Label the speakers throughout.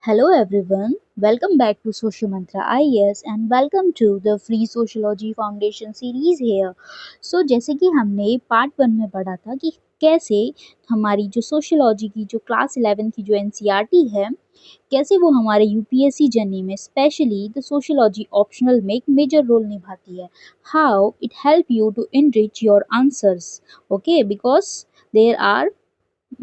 Speaker 1: Hello everyone, welcome back to Social Mantra IAS and welcome to the Free Sociology Foundation series here. So जैसे कि हमने part 1 में पढ़ा था कि कैसे हमारी जो सोशियोलॉजी की जो क्लास 11 की जो एनसीईआरटी है कैसे वो हमारे यूपीएससी जर्नी में स्पेशली द सोशियोलॉजी ऑप्शनल में एक मेजर रोल निभाती है. How it help you to enrich your answers. Okay, because there are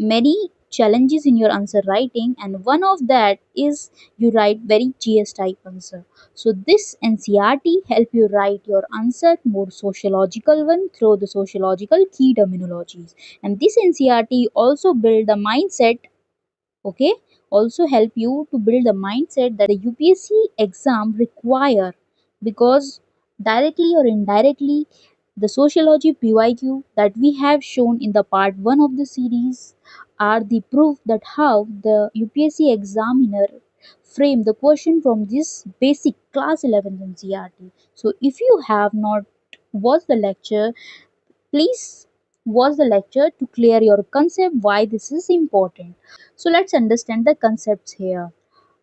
Speaker 1: many challenges in your answer writing, and one of that is you write very gs type answer. So this ncrt help you write your answer more sociological one through the sociological key terminologies, and this ncrt also build the mindset. Okay, also help you to build the mindset that the upsc exam require, because directly or indirectly the sociology pyq that we have shown in the part 1 of the series are the proof that how the upsc examiner frame the question from this basic class 11 ncrt. So if you have not watched the lecture, please watch the lecture to clear your concept why this is important. So let's understand the concepts here.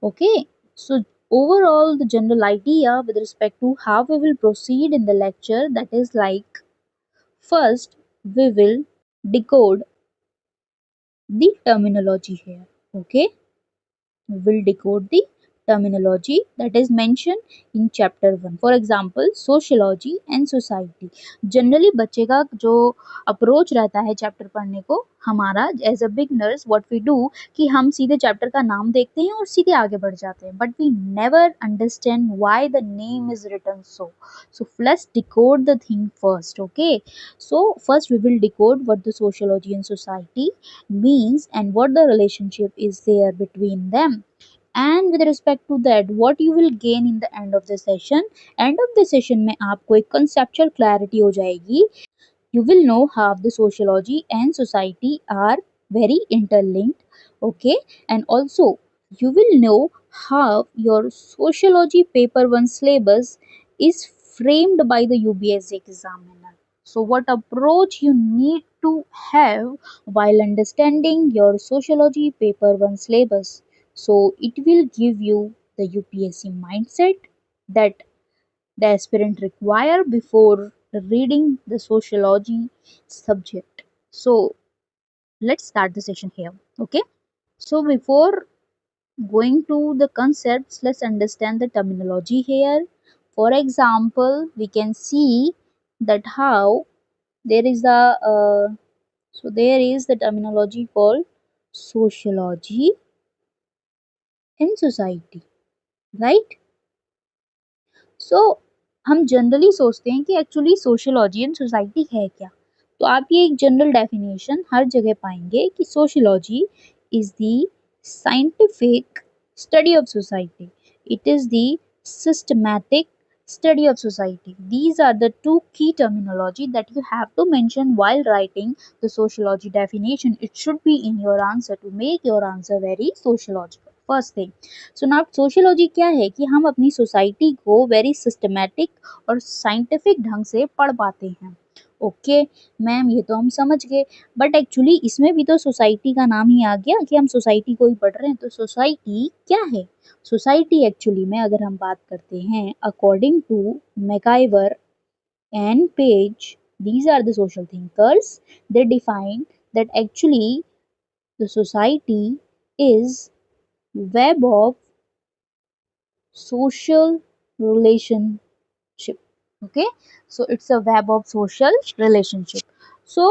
Speaker 1: Okay, so overall the general idea with respect to how we will proceed in the lecture, that is like, first we will decode the terminology here. Okay, we will decode the terminology that is mentioned in chapter 1. For example, sociology and society. Generally बच्चे का जो approach रहता है chapter पढ़ने को, हमारा as a beginners what we do कि हम सीधे चैप्टर का नाम देखते हैं और सीधे आगे बढ़ जाते हैं, but we never understand why the name is written so let's decode the thing first. Okay, so first we will decode what the sociology and society means and what the relationship is there between them, and with respect to that what you will gain in the end of the session. End of the session में आपको एक conceptual clarity हो जाएगी. You will know how the sociology and society are very interlinked. Okay, and also you will know how your sociology paper 1 syllabus is framed by the UBS examiner. So what approach you need to have while understanding your sociology paper 1 syllabus. So it will give you the UPSC mindset that the aspirant require before reading the sociology subject. So let's start the session here. Okay, so before going to the concepts, let's understand the terminology here. For example, we can see that how there is a so there is the terminology called sociology and society, right? सो हम generally सोचते हैं कि actually sociology and society है क्या. तो आप ये एक जनरल डेफिनेशन हर जगह पाएंगे कि sociology is the scientific study of society, it is the systematic study of society. These are the two key terminology that you have to mention while writing the sociology definition. It should be in your answer to make your answer very sociological. First thing, so now sociology क्या है कि हम अपनी society को very systematic और scientific ढंग से पढ़ पाते हैं. ओके मैम, ये तो हम समझ गए, बट एक्चुअली इसमें भी तो सोसाइटी का नाम ही आ गया कि हम सोसाइटी को ही पढ़ रहे हैं. तो सोसाइटी क्या है? सोसाइटी एक्चुअली में अगर हम बात करते हैं according to MacIver and Page, these are the social thinkers, they define that actually the society is web of social relationship. Okay, so it's a web of social relationship. So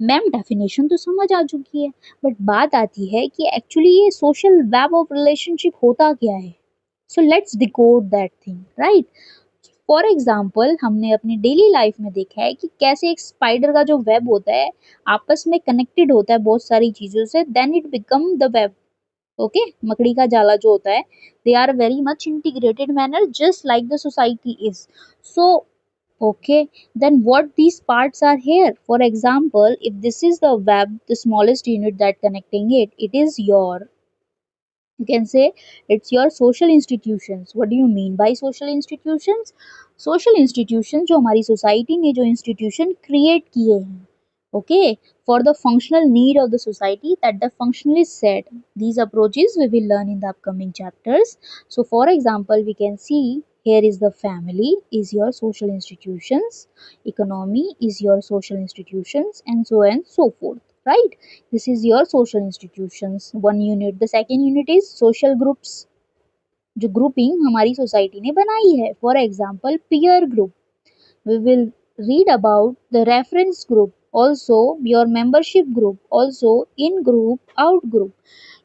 Speaker 1: ma'am definition तो समझ आ चुकी है, but बात आती है कि actually ये social web of relationship होता क्या है. सो let's decode that thing, right? For example, हमने अपनी डेली लाइफ में देखा है कि कैसे एक स्पाइडर का जो वेब होता है आपस में कनेक्टेड होता है बहुत सारी चीज़ों से, then it become the web. Okay, मकड़ी का जाला जो होता है, they are very much integrated manner just like the society is. So okay, then what these parts are here? For example, if this is the web, the smallest unit that connecting it is your, you can say it's your social institutions. What do you mean by social institutions? Social institutions जो हमारी society ने जो institution create किए हैं. okay, for the functional need of the society, that the functional is said. These approaches we will learn in the upcoming chapters. So for example, we can see here is the family is your social institutions, economy is your social institutions, and so on and so forth, right? This is your social institutions, one unit. The second unit is social groups, जो grouping हमारी society ने बनाई है. For example, peer group. We will read about the reference group, also your membership group, also in group, out group.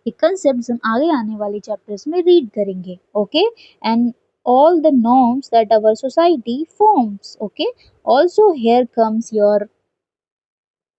Speaker 1: ये concepts हम आगे आने वाले chapters में read करेंगे, okay? And all the norms that our society forms, okay? Also here comes your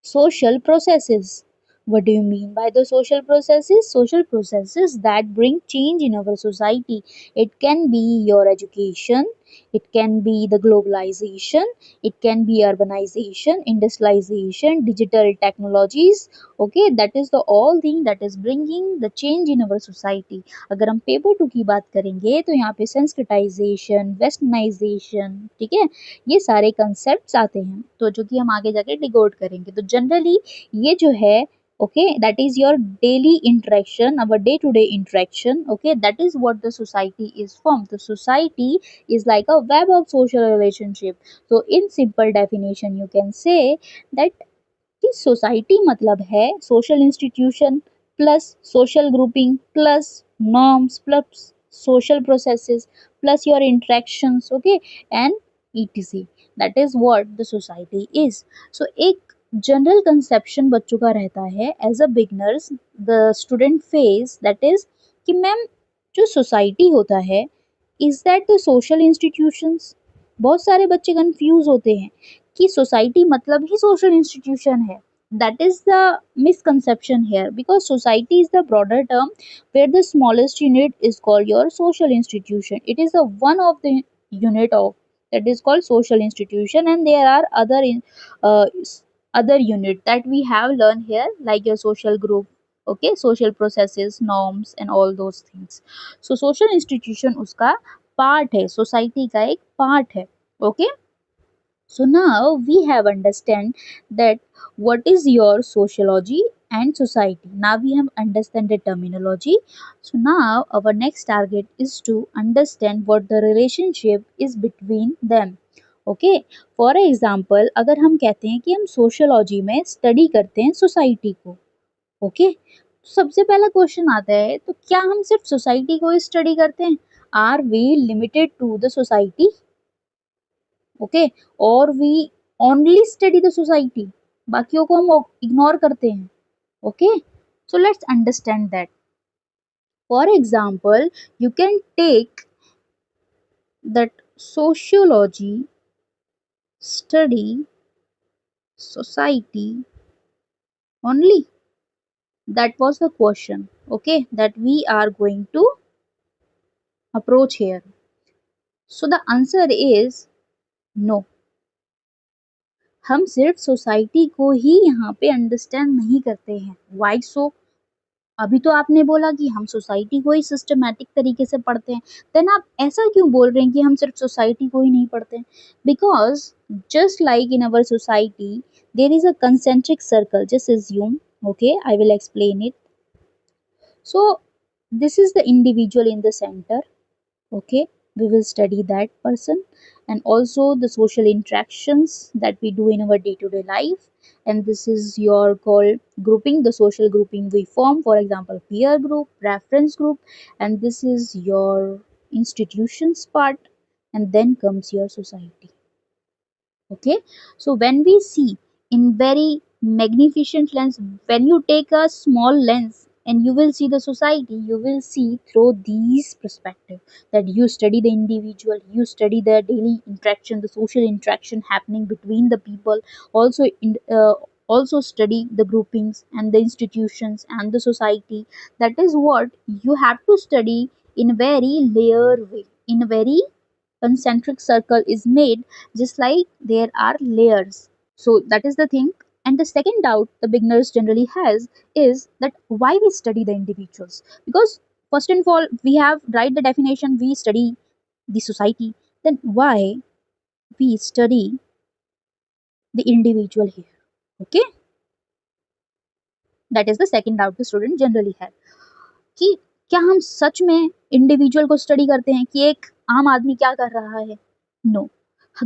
Speaker 1: social processes. What do you mean by the social processes? Social processes that bring change in our society. It can be your education, it can be the globalization, it can be urbanization, industrialization, digital technologies. Okay, that is the all thing that is bringing the change in our society. अगर हम paper two की बात करेंगे तो यहाँ पे sensitisation, westernisation, ठीक है, ये सारे कंसेप्ट आते हैं, तो जो कि हम आगे जाके डिकोड करेंगे. तो जनरली ये जो है, okay, that is your daily interaction, our day to day interaction, okay, that is what the society is formed. The society is like a web of social relationship. So in simple definition you can say that कि society मतलब है social institution plus social grouping plus norms plus social processes plus your interactions, okay, and etc. That is what the society is. So एक general conception बच्चों का रहता है as a beginners the student face, that is कि ma'am जो society होता है is that the social institutions. बहुत सारे बच्चे कंफ्यूज होते हैं कि सोसाइटी मतलब ही सोशल इंस्टीट्यूशन है. That is the misconception here, because society is the broader term where the smallest unit is called your social institution. It is the one of the unit of that is called social institution, and there are other unit that we have learned here, like your social group, okay, social processes, norms and all those things. So social institution उसका part है, society का एक part है, okay. So now we have understand that what is your sociology and society. Now we have understand the terminology. So now our next target is to understand what the relationship is between them. Okay, for example अगर हम कहते हैं कि हम sociology में study करते हैं society को, ओके, तो सबसे पहला क्वेश्चन आता है, तो क्या हम सिर्फ सोसाइटी को ही स्टडी करते हैं? Are we limited to the society, okay, और we only study the society, बाकियों को हम इग्नोर करते हैं, okay. So let's understand that. For example you can take that sociology study society only. That was the question, okay, that we are going to approach here. So the answer is no. हम सिर्फ society को ही यहाँ पे understand नहीं करते हैं. Y सो? अभी तो आपने बोला कि हम सोसाइटी को ही सिस्टमैटिक तरीके से पढ़ते हैं, देन आप ऐसा क्यों बोल रहे हैं कि हम सिर्फ सोसाइटी को ही नहीं पढ़ते हैं? Because just like in our society there is a concentric circle. Just assume, okay, I will explain it. So this is the individual in the center, okay, we will study that person, and also the social interactions that we do in our day-to-day life. And this is your called grouping, the social grouping we form, for example peer group, reference group, and this is your institutions part, and then comes your society, okay. So when we see in very magnificent lens, when you take a small lens and you will see the society, you will see through these perspective, that you study the individual, you study the daily interaction, the social interaction happening between the people, also also study the groupings and the institutions and the society. That is what you have to study in a very layer way, in a very concentric circle is made, just like there are layers. So that is the thing. And the second doubt the beginners generally has is that why we study the individuals. Because first and all, we have write the definition, we study the society. Then why we study the individual here? Okay. That is the second doubt the student generally है कि क्या हम सच में individual को study करते हैं कि एक आम आदमी क्या कर रहा है? नो,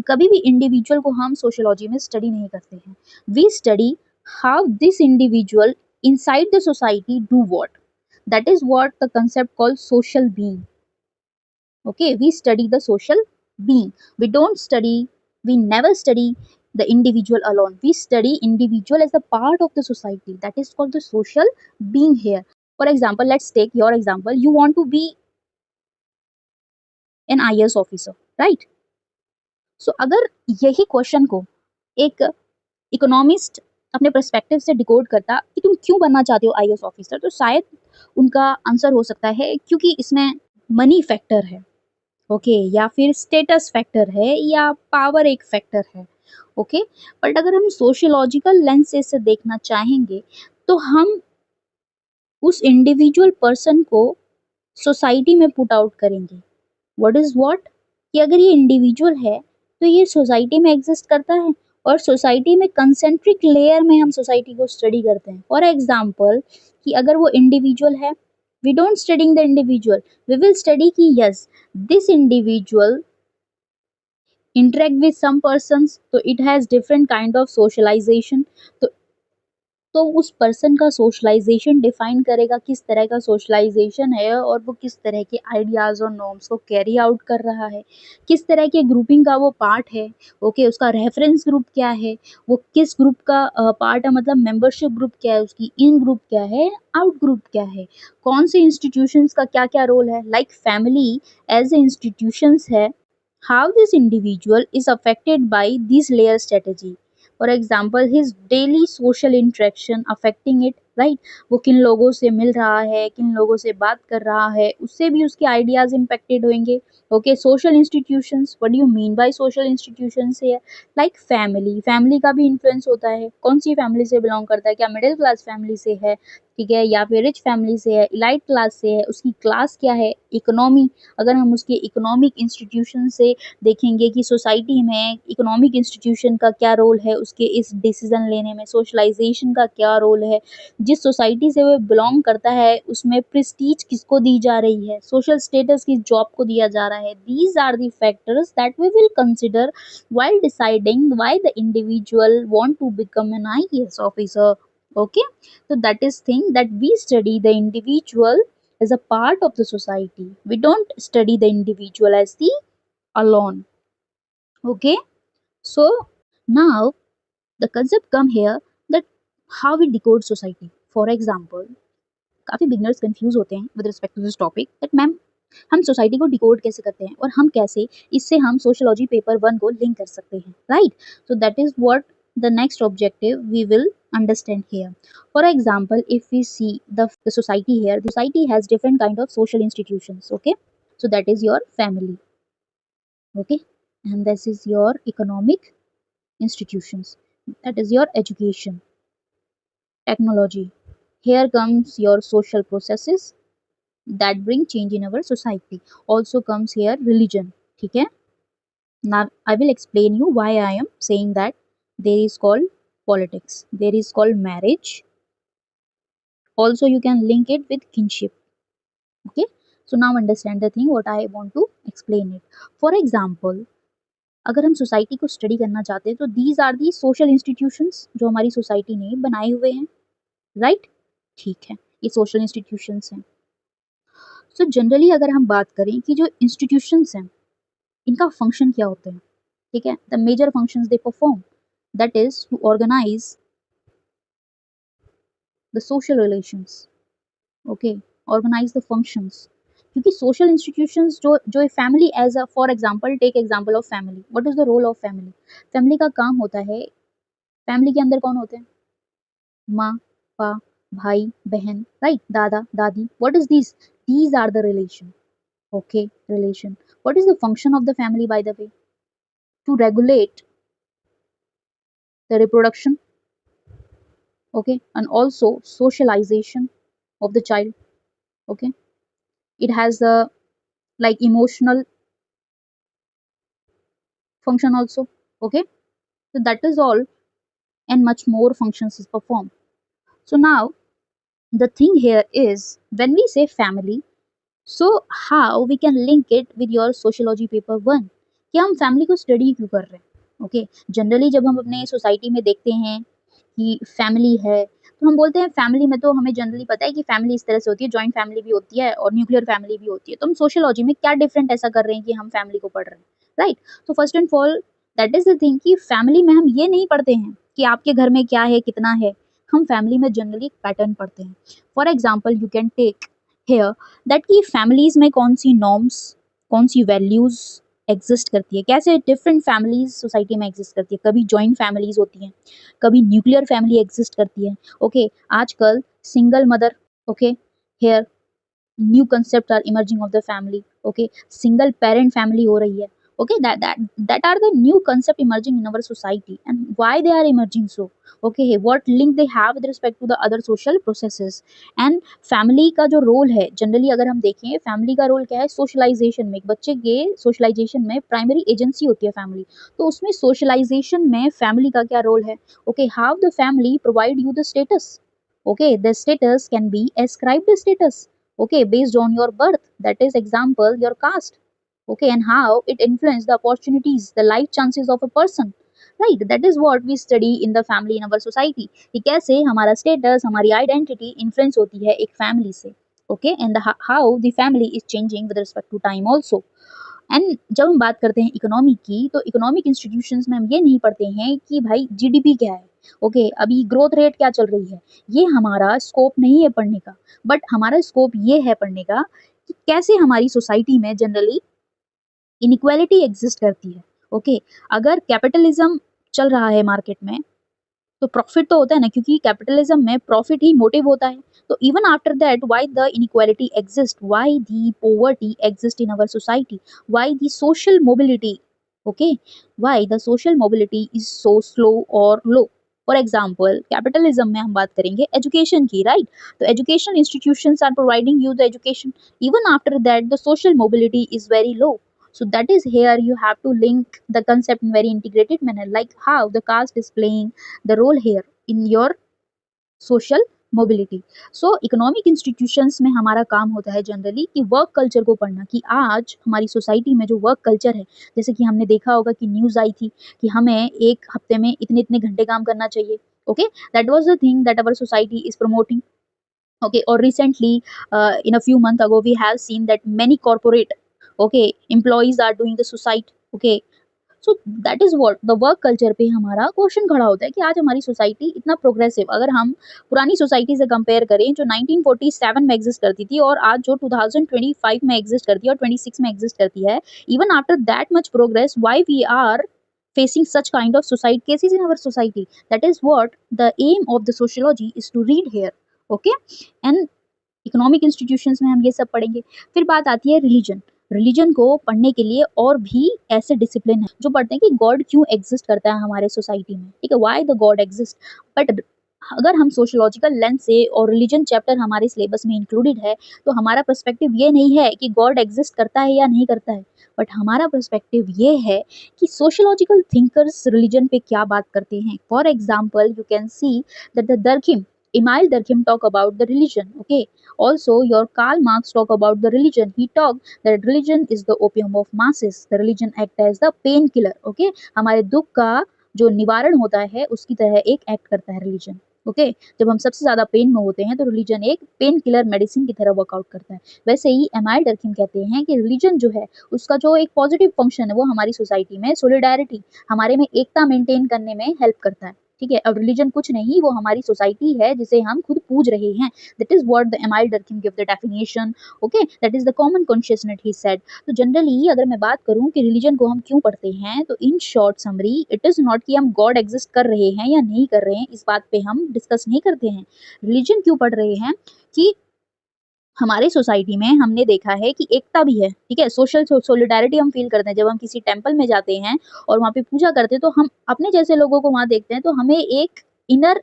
Speaker 1: कभी भी इंडिविजुअल को हम सोशियोलॉजी में स्टडी नहीं करते हैं। We study how this individual inside the society do what. That is what the concept called social being. Okay, we study the social being. We never study the individual alone. We study individual as a part of the society. That is called the social being here. For example, let's take your example. You want to be an IAS officer, right? So अगर यही question को एक economist अपने perspective से decode करता कि तुम क्यों बनना चाहते हो आईएएस ऑफिसर, तो शायद उनका आंसर हो सकता है क्योंकि इसमें मनी फैक्टर है, ओके, या फिर स्टेटस फैक्टर है, या पावर एक फैक्टर है, ओके। बट अगर हम सोशियोलॉजिकल लेंस से देखना चाहेंगे तो हम उस इंडिविजुअल पर्सन को सोसाइटी में पुट आउट करेंगे। व्हाट इज व्हाट, कि अगर ये इंडिविजुअल है तो ये सोसाइटी में एग्जिस्ट करता है, और सोसाइटी में कंसेंट्रिक लेयर में हम सोसाइटी को स्टडी करते हैं। फॉर एग्जाम्पल, कि अगर वो इंडिविजुअल है, we don't studying the individual, we will study कि yes this individual interact with some persons, तो it has different kind of socialization। तो उस पर्सन का सोशलाइजेशन डिफाइन करेगा किस तरह का सोशलाइजेशन है, और वो किस तरह के आइडियाज और नॉर्म्स को कैरी आउट कर रहा है, किस तरह के ग्रुपिंग का वो पार्ट है, ओके, उसका रेफरेंस ग्रुप क्या है, वो किस ग्रुप का पार्ट है, मतलब मेंबरशिप ग्रुप क्या है उसकी, इन ग्रुप क्या है, आउट ग्रुप क्या है, कौन से इंस्टीट्यूशंस का क्या क्या रोल है, like family as a institutions है, how this individual is affected by this layer strategy। For example, his daily social interaction affecting it, right? वो किन लोगों से मिल रहा है, किन लोगों से बात कर रहा है, उससे भी उसके आइडियाज इम्पेक्टेड होंगे। Okay, social institutions, what do you mean by social institutions है? लाइक फैमिली का भी इन्फ्लुएंस होता है, कौन सी फैमिली से बिलोंग करता है, क्या मिडिल क्लास फैमिली से है, ठीक है, या फिर रिच फैमिली से है, इलाइट क्लास से है, उसकी क्लास क्या है, इकोनॉमी, अगर हम उसके इकोनॉमिक इंस्टीट्यूशन से देखेंगे कि सोसाइटी में इकोनॉमिक इंस्टीट्यूशन का क्या रोल है उसके इस डिसीजन लेने में, सोशलाइजेशन का क्या रोल है, जिस सोसाइटी से वो बिलोंग करता है उसमें प्रेस्टीज किसको दी जा रही है, सोशल स्टेटस किस जॉब को दिया जा रहा है। These are the factors that we will consider while deciding why the individual want to become an IAS officer। Okay, so that is thing that we study the individual as a part of the society. We don't study the individual as the alone। Okay, so now the concept come here that how we decode society। For example, काफी beginners confuse होते हैं with respect to this topic that ma'am हम society को decode कैसे करते हैं और हम कैसे इससे हम सोशियोलॉजी पेपर 1 को लिंक कर सकते हैं, right? So that is what the next objective we will understand here। For example, if we see the society here, the society has different kind of social institutions, okay? So that is your family, okay, and this is your economic institutions, that is your education, technology, here comes your social processes that bring change in our society, also comes here religion, ठीक है? Now I will explain you why I am saying that। there is called politics, there is called marriage, also you can link it with kinship, okay? So now understand the thing what I want to explain it। For example, अगर हम society को study करना चाहते हैं तो these are the social institutions जो हमारी society ने बनाए हुए हैं, राइट? ठीक है, ये सोशल इंस्टीट्यूशंस हैं। सो जनरली अगर हम बात करें कि जो इंस्टीट्यूशंस हैं इनका फंक्शन क्या होते हैं, ठीक है, the major functions they perform, that is to organise the social relations, okay, organise the functions. क्योंकि सोशल इंस्टीट्यूशंस जो family as a, for example take example of family, what is the role of family? Family का काम होता है, family के अंदर कौन होते हैं? माँ, पा, भाई, बहन, राइट, दादा, दादी, what is this? These are the relation, okay, relation। what is the function of the family, by the way? To regulate the reproduction, okay, and also socialization of the child, okay, it has a like emotional function also, okay, so that is all, and much more functions is performed। So now The thing here is when we say family, so how we can link it with your sociology paper 1, कि हम family को study क्यों कर रहे हैं? Okay, generally जब हम अपने सोसाइटी में देखते हैं कि फैमिली है, तो हम बोलते हैं फैमिली में तो हमें जनरली पता है कि फैमिली इस तरह से होती है, जॉइंट फैमिली भी होती है और न्यूक्लियर फैमिली भी होती है। तो हम सोशियोलॉजी में क्या डिफरेंट ऐसा कर रहे हैं कि हम फैमिली को पढ़ रहे हैं, राइट? तो first and fall that is the thing कि फैमिली में हम ये नहीं पढ़ते हैं कि आपके घर में क्या है, कितना है। हम फैमिली में जनरली पैटर्न पढ़ते हैं। For example you can take here that कि फैमिलीज में कौन सी नॉर्म्स, कौन सी वैल्यूज एग्जिस्ट करती है, कैसे डिफरेंट फैमिलीज सोसाइटी में एग्जिस्ट करती है। कभी जॉइंट फैमिलीज होती हैं, कभी न्यूक्लियर फैमिली एग्जिस्ट करती है। ओके, आजकल single mother, okay, here new concept are emerging of the family. Okay, single parent family हो रही है। Okay, that are the new concept emerging in our society, and why they are emerging so? Okay, what link they have with respect to the other social processes? And family का जो role है generally अगर हम देखें, family का role क्या है socialisation में। एक बच्चे के सोशलाइजेशन में प्राइमरी एजेंसी होती है फैमिली, तो उसमें सोशलाइजेशन में फैमिली का क्या रोल है? Okay, how the family provide you the status. Okay, the status can be ascribed status, okay, based on your birth, that is example your caste, okay, and how it influences the opportunities, the life chances of a person, right? That is what we study in the family in our society, कि कैसे हमारा status, हमारी identity influence होती है एक family से, okay, and how the family is changing with respect to time also. And जब हम बात करते हैं इकोनॉमी की, तो इकोनॉमिक इंस्टीट्यूशंस में हम ये नहीं पढ़ते हैं कि भाई जीडीपी क्या है, ओके, अभी ग्रोथ रेट क्या चल रही है। ये हमारा स्कोप नहीं है पढ़ने का, बट हमारा स्कोप ये है पढ़ने का कि कैसे हमारी सोसाइटी में जनरली इनइक्वालिटी एग्जिस्ट करती है। ओके, अगर कैपिटलिज्म चल रहा है मार्केट में, तो प्रॉफिट तो होता है ना, क्योंकि कैपिटलिज्म में प्रॉफिट ही मोटिव होता है। तो even after that why the inequality exist, why the poverty exist in our society, why the social mobility, okay, why the social mobility is so slow और लो। फॉर एग्जाम्पल कैपिटलिज्म में हम बात करेंगे education की, right? तो education institutions are providing you the education, even after that the social mobility is very low. So that is here you have to link the concept in very integrated manner, like how the caste is playing the role here in your social mobility. So economic institutions में हमारा काम होता है generally कि work culture को पढ़ना, कि आज हमारी सोसाइटी में जो वर्क कल्चर है, जैसे कि हमने देखा होगा कि न्यूज़ आई थी कि हमें एक हफ्ते में इतने इतने घंटे काम करना चाहिए। Okay, that was the thing that our society is promoting. Okay, or recently in a few months ago we have seen that many corporate, okay, employees are doing the suicide. Okay, so that is what the work culture पे हमारा question खड़ा होता है कि आज हमारी society इतना progressive, अगर हम पुरानी सोसाइटी से कंपेयर करें जो 1947 में एग्जिस्ट करती थी और आज जो 2025 में एग्जिस्ट करती है और 26 में एग्जिस्ट करती है, even after that much progress why we are facing such kind of suicide cases in our society. That is what the aim of the sociology is to read here. Okay, and economic institutions में हम ये सब पढ़ेंगे। फिर बात आती है religion. Religion को पढ़ने के लिए और भी ऐसे डिसिप्लिन है जो पढ़ते हैं कि गॉड क्यों एग्जिस्ट करता है हमारे सोसाइटी में, ठीक है, why the God exist. But अगर हम सोशियोलॉजिकल लेंस से और रिलीजन चैप्टर हमारे सिलेबस में इंक्लूडेड है, तो हमारा पर्सपेक्टिव ये नहीं है कि गॉड एग्जिस्ट करता है या नहीं करता है, बट हमारा पर्सपेक्टिव ये है कि सोशियोलॉजिकल थिंकर्स रिलीजन पे क्या बात करते हैं। For example you can see that the दरखिम, Emile Durkheim talk about the religion. Okay, also your Karl Marx talk about the religion. He talked that religion is the opium of masses. The religion act as the painkiller. Okay, हमारे दुख का जो निवारण होता है उसकी तरह एक एक्ट करता है रिलीजन। ओके, जब हम सबसे ज्यादा पेन में होते हैं तो रिलीजन एक पेन किलर मेडिसिन की तरह वर्कआउट करता है। वैसे ही एमाइल डर्किम कहते हैं कि रिलीजन जो है उसका जो एक पॉजिटिव फंक्शन है वो हमारी सोसाइटी में सोलिडारिटी, हमारे में एकता मेंटेन करने में हेल्प करता है। ठीक है, अब रिलीजन कुछ नहीं, वो हमारी सोसाइटी है जिसे हम खुद पूज रहे हैं। That is what the amyl डर्किम give the definition. Okay, that is the common consciousness he said. तो जनरली अगर मैं बात करूं कि रिलीजन को हम क्यों पढ़ते हैं, तो in short summary it is not कि हम गॉड एग्जिस्ट कर रहे हैं या नहीं कर रहे हैं, इस बात पे हम डिस्कस नहीं करते हैं। रिलीजन क्यों पढ़ रहे हैं कि हमारे सोसाइटी में हमने देखा है कि एकता भी है, ठीक है, सोशल सोलिडारिटी हम फील करते हैं। जब हम किसी टेंपल में जाते हैं और वहाँ पे पूजा करते हैं तो हम अपने जैसे लोगों को वहाँ देखते हैं, तो हमें एक इनर,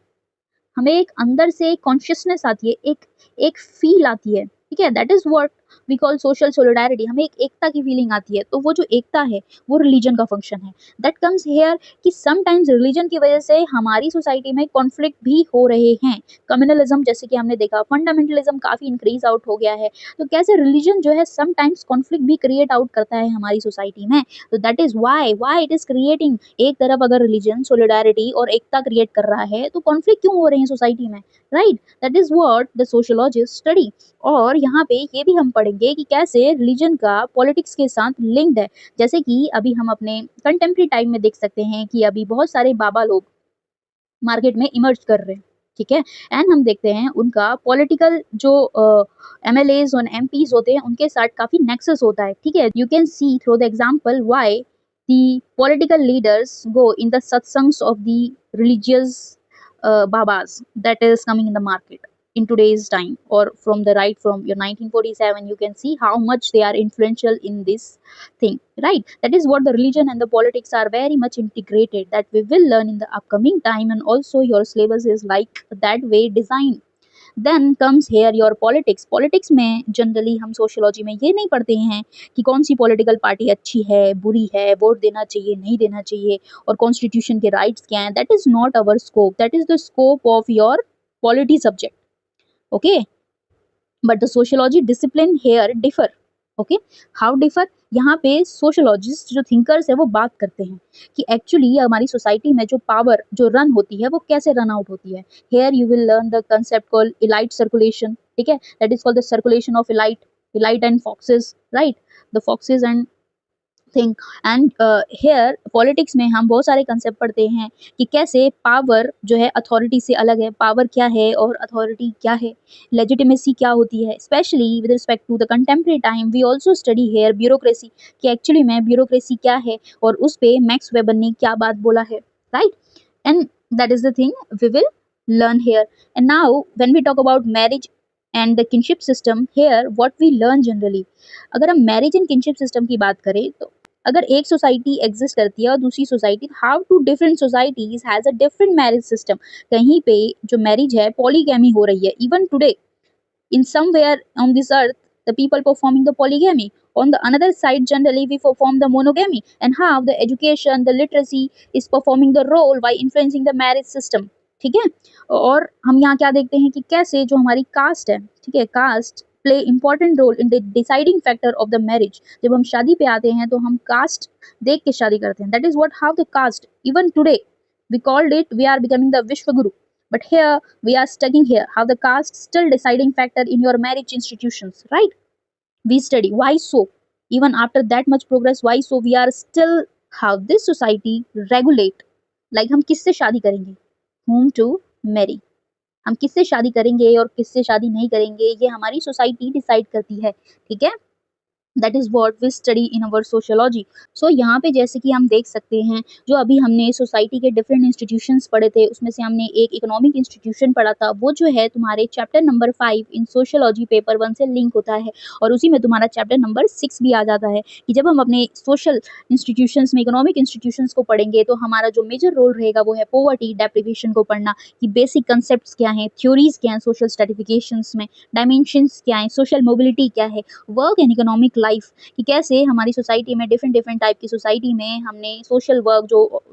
Speaker 1: हमें एक अंदर से एक कॉन्शियसनेस आती है, एक एक फील आती है, ठीक है, that is what we call social solidarity, हमें एक एकता की फीलिंग आती है, तो वो जो एकता है वो रिलीजन का फंक्शन है। दैट कम्स हेयर कि समटाइम्स रिलीजन की वजह से हमारी सोसाइटी में कॉन्फ्लिक्ट भी हो रहे हैं। कम्युनलिज्म जैसे कि हमने देखा, फंडामेंटलिज्म काफ़ी इंक्रीज आउट हो गया है, तो कैसे रिलीजन जो है समटाइम्स कॉन्फ्लिक्ट भी क्रिएट आउट करता है हमारी सोसाइटी में। तो that is why it is creating, एक तरफ अगर रिलीजन सोलिडारिटी और एकता क्रिएट कर रहा है तो कॉन्फ्लिक्ट क्यों हो रहे हैं सोसाइटी में, right? That is what the sociologist study. और यहाँ पे ये भी हम पढ़ेंगे कि कैसे रिलीजन का पॉलिटिक्स के साथ लिंक्ड है। जैसे कि अभी हम अपने कंटेम्प्रेरी टाइम में देख सकते हैं कि अभी बहुत सारे बाबा लोग मार्केट में इमर्ज कर रहे हैं, ठीक है? एंड हम देखते हैं उनका पॉलिटिकल जो एमएलएज और एमपीज होते हैं उनके साथ काफ़ी नेक्सस होता है, ठीक है? You can see through the example why the political leaders go in the satsangs of the religious babas that is coming in the market in today's time, or from the right from your 1947, you can see how much they are influential in this thing, right? That is what the religion and the politics are very much integrated, that we will learn in the upcoming time, and also your syllabus is like that way designed. Then comes here your politics. Politics में generally हम sociology में ये नहीं पढ़ते हैं कि कौन सी political party अच्छी है, बुरी है, वोट देना चाहिए, नहीं देना चाहिए, और कॉन्स्टिट्यूशन के राइट्स क्या हैं। That is not our scope, that is the scope of your polity subject, okay? But the sociology discipline here differ, okay? How differ? यहाँ पे सोशियोलॉजिस्ट जो थिंकर्स है वो बात करते हैं कि एक्चुअली हमारी सोसाइटी में जो पावर जो रन होती है वो कैसे रन आउट होती है। Here you will learn the concept called elite circulation, ठीक है? That is called the circulation of elite and foxes, right? The foxes and thing. And here politics में हम बहुत सारे कंसेप्ट पढ़ते हैं कि कैसे पावर जो है अथॉरिटी से अलग है, पावर क्या है और अथॉरिटी क्या है, लेजिटिमेसी क्या होती है। Specially with respect to the contemporary time we also study here bureaucracy, कि एक्चुअली में ब्यूरोक्रेसी क्या है और उस पे मैक्स वेबर ने क्या बात बोला है, right? And that is the thing we will learn here. And now when we talk about marriage and the kinship system, here what we learn generally, अगर हम मैरिज एंड किनशिप सिस्टम की बात करें तो अगर एक सोसाइटी एग्जिस्ट करती है और दूसरी society, how to different societies has a different marriage system. कहीं पे जो मैरिज है पॉलीगैमी हो रही है, even today in somewhere on this earth the people performing the polygamy, on the another side generally we perform the monogamy, and how the education, the literacy is performing the role by influencing the marriage system, ठीक है? और हम यहाँ क्या देखते हैं कि कैसे जो हमारी कास्ट है, ठीक है, caste play important role in the deciding factor of the marriage. जब हम शादी पे आते हैं तो हम कास्ट देख के शादी करते हैं। That is what how the caste even today we called it, we are becoming the vishwa guru, but here we are studying here how the caste still deciding factor in your marriage institutions, right? We study why so, even after that much progress, why so we are still how this society regulate, like हम किससे शादी करेंगे, whom to marry, हम किससे शादी करेंगे और किससे शादी नहीं करेंगे ये हमारी सोसाइटी डिसाइड करती है, ठीक है? That is what we study in our sociology. सो यहाँ पे जैसे कि हम देख सकते हैं जो अभी हमने सोसाइटी के डिफरेंट इंस्टीट्यूशंस पढ़े थे उसमें से हमने एक इकोनॉमिक इंस्टीट्यूशन पढ़ा था, वो जो है तुम्हारे चैप्टर नंबर 5 इन सोशियोलॉजी पेपर 1 से लिंक होता है, और उसी में तुम्हारा चैप्टर नंबर 6 भी आ जाता है कि जब हम अपने सोशल इंस्टीट्यूशंस में इकोनॉमिक इंस्टीट्यूशंस को पढ़ेंगे तो हमारा जो मेजर रोल रहेगा वो है पॉवर्टी डेप्रिवेशन को पढ़ना, कि बेसिक कंसेप्ट क्या हैं, थ्योरीज क्या हैं सोशल स्ट्रेटिफिकेशंस में, डायमेंशंस क्या हैं, सोशल मोबिलिटी क्या है, वर्क एंड इकोनॉमिक लाइफ, कि कैसे हमारी सोसाइटी में डिफरेंट टाइप की सोसाइटी में हमने सोशल वर्क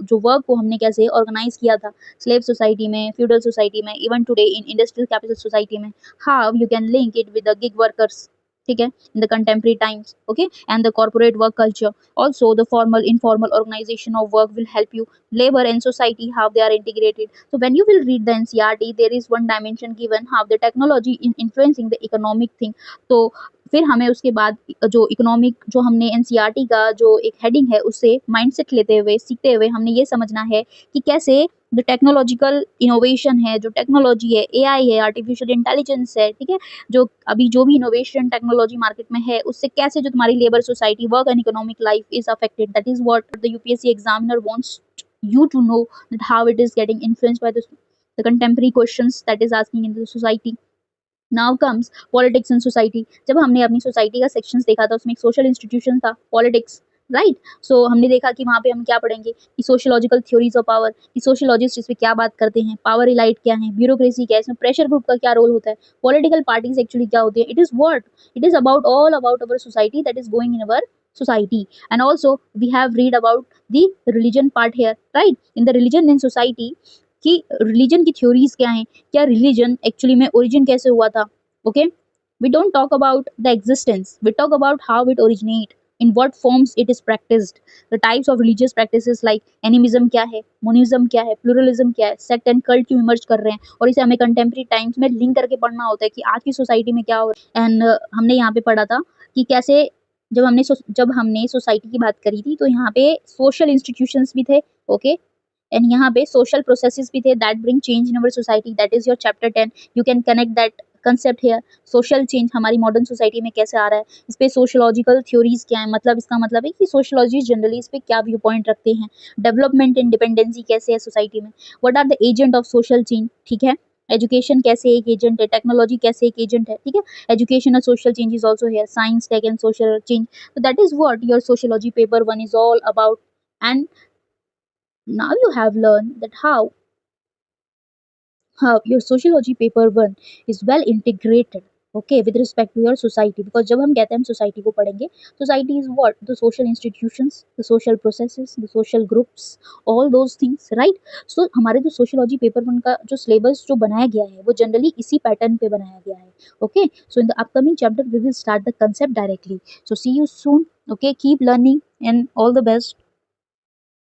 Speaker 1: जो वर्क को हमने कैसे ऑर्गेनाइज किया था, स्लेव सोसाइटी में, फ्यूडल सोसाइटी में, even today in industrial capital society में, how you can link it with the gig workers, ठीक है, in the contemporary times, okay, and the corporate work culture. Also the formal informal organisation of work will help you, labor and society how they are integrated. So when you will read the NCERT there is one dimension given how the technology in influencing the economic thing. तो फिर हमें उसके बाद जो economic जो हमने NCERT का जो एक हेडिंग है उससे माइंडसेट लेते हुए सीखते हुए हमने ये समझना है कि कैसे जो टेक्नोलॉजिकल इनोवेशन है, जो टेक्नोलॉजी है, एआई है, आर्टिफिशियल इंटेलिजेंस है, ठीक है, जो अभी जो भी इनोवेशन टेक्नोलॉजी मार्केट में है उससे कैसे जो तुम्हारी labour society work and economic life is affected, that is what the UPSC examiner wants you to know that how it is getting influenced by the contemporary questions that is asking in the society. Now comes politics and society. जब हमने अपनी society का sections देखा था उसमें एक social institution था politics, right. सो हमने देखा कि वहाँ पे हम क्या पढ़ेंगे कि सोशियोलॉजिकल थ्योरीज ऑफ पावर, कि सोशियोलॉजिस्ट इस पे क्या बात करते हैं, पावर इलाइट क्या है, ब्यूरोक्रेसी क्या है, इसमें प्रेशर ग्रुप का क्या रोल होता है, पॉलिटिकल पार्टीज एक्चुअली क्या होती है, it is what, it is about all about our society that is going in our society. And also we have read about the religion part here, right? In the religion in society, कि religion की theories क्या हैं, क्या religion actually में origin कैसे हुआ था, okay? We don't talk about the existence, we talk about how it originate, in what forms it is practiced, the types of religious practices like animism क्या है, monism क्या है, pluralism क्या है, sect and cult क्यों emerge कर रहे हैं, और इसे हमें contemporary times में link करके पढ़ना होता है कि आज की society में क्या हो रहा है। एंड हमने यहाँ पे पढ़ा था कि कैसे जब हमने सोसाइटी की बात करी थी तो यहाँ पे सोशल इंस्टीट्यूशंस भी थे, ओके, एंड यहाँ पे सोशल प्रोसेसेस भी थे that bring change in our society, that is your chapter 10, you can connect that concept here. Social change हमारी मॉडर्न सोसाइटी में कैसे आ रहा है, इस पे सोशियोलॉजिकल थ्योरीज क्या है, मतलब इसका मतलब है कि सोशियोलॉजी जनरली इस पे क्या व्यू पॉइंट रखते हैं, डेवलपमेंट इंडिपेंडेंसी कैसे है सोसाइटी में, what are the agent of social change, ठीक है, एजुकेशन कैसे एक एजेंट है, टेक्नोलॉजी कैसे एक एजेंट है, ठीक है, एजुकेशन और social change is also here, science tech and social change, so that is what your sociology paper 1 is all about. And now you have learned that how your sociology paper 1 is well integrated, okay, with respect to your society, because जब हम कहते हैं हम society को पढ़ेंगे, society is what, the social institutions, the social processes, the social groups, all those things, right? So हमारे जो sociology paper 1 का जो syllabus जो बनाया गया है वो generally इसी pattern पे बनाया गया है, okay? So in the upcoming chapter we will start the concept directly, so see you soon, okay, keep learning and all the best.